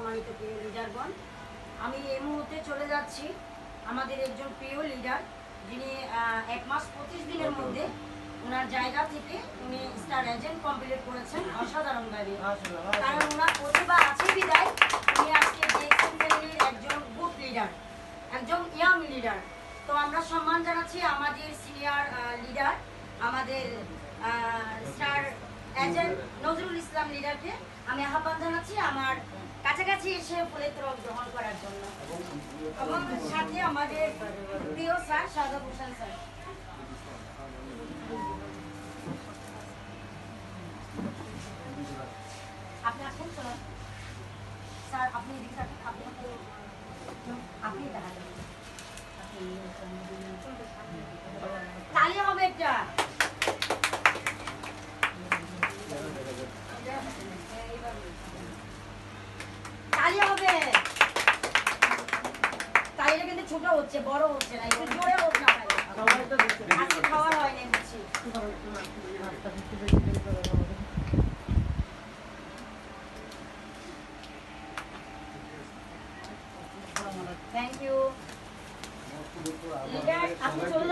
সম্মানিত প্রিয় লিডারগণ, আমি এই মুহূর্তে চলে যাচ্ছি আমাদের একজন প্রিয় লিডার, যিনি 1 মাস 25 দিনের মধ্যে ওনার জায়গা থেকে উনি স্টার এজেন্ট কমপ্লিট করেছেন অসাধারণভাবে। কারণ ওনার প্রতিভা আছে বিদায় উনি আজকে ডিএক্সএন ফ্যামিলির একজন গ্রুপ লিডার, একজন ইয়াং লিডার। তো আমরা সম্মান জানাচ্ছি আমাদের সিনিয়র লিডার, আমাদের স্টার এজেন্ট নজরুল ইসলাম লিডারকে আমি আহ্বান জানাচ্ছি আমার কাছাকাছি এসে ফুলের তোড়া গ্রহণ করার জন্য, এবং সাথে আমাদের প্রিয় স্যার শাহাদাত হোসেন স্যার। আপনি আসুন স্যার, আপনি এদিকে আপনি দেখাবেন, তালি হবে একটা। তালি হবে, তালিটা কিন্তু ছোট হচ্ছে, বড় হচ্ছে না, একটু জোরে হোক না। আজকে খাওয়ার হয়নি বুঝছি। থ্যাংক ইউ লিডার, আপনি চলে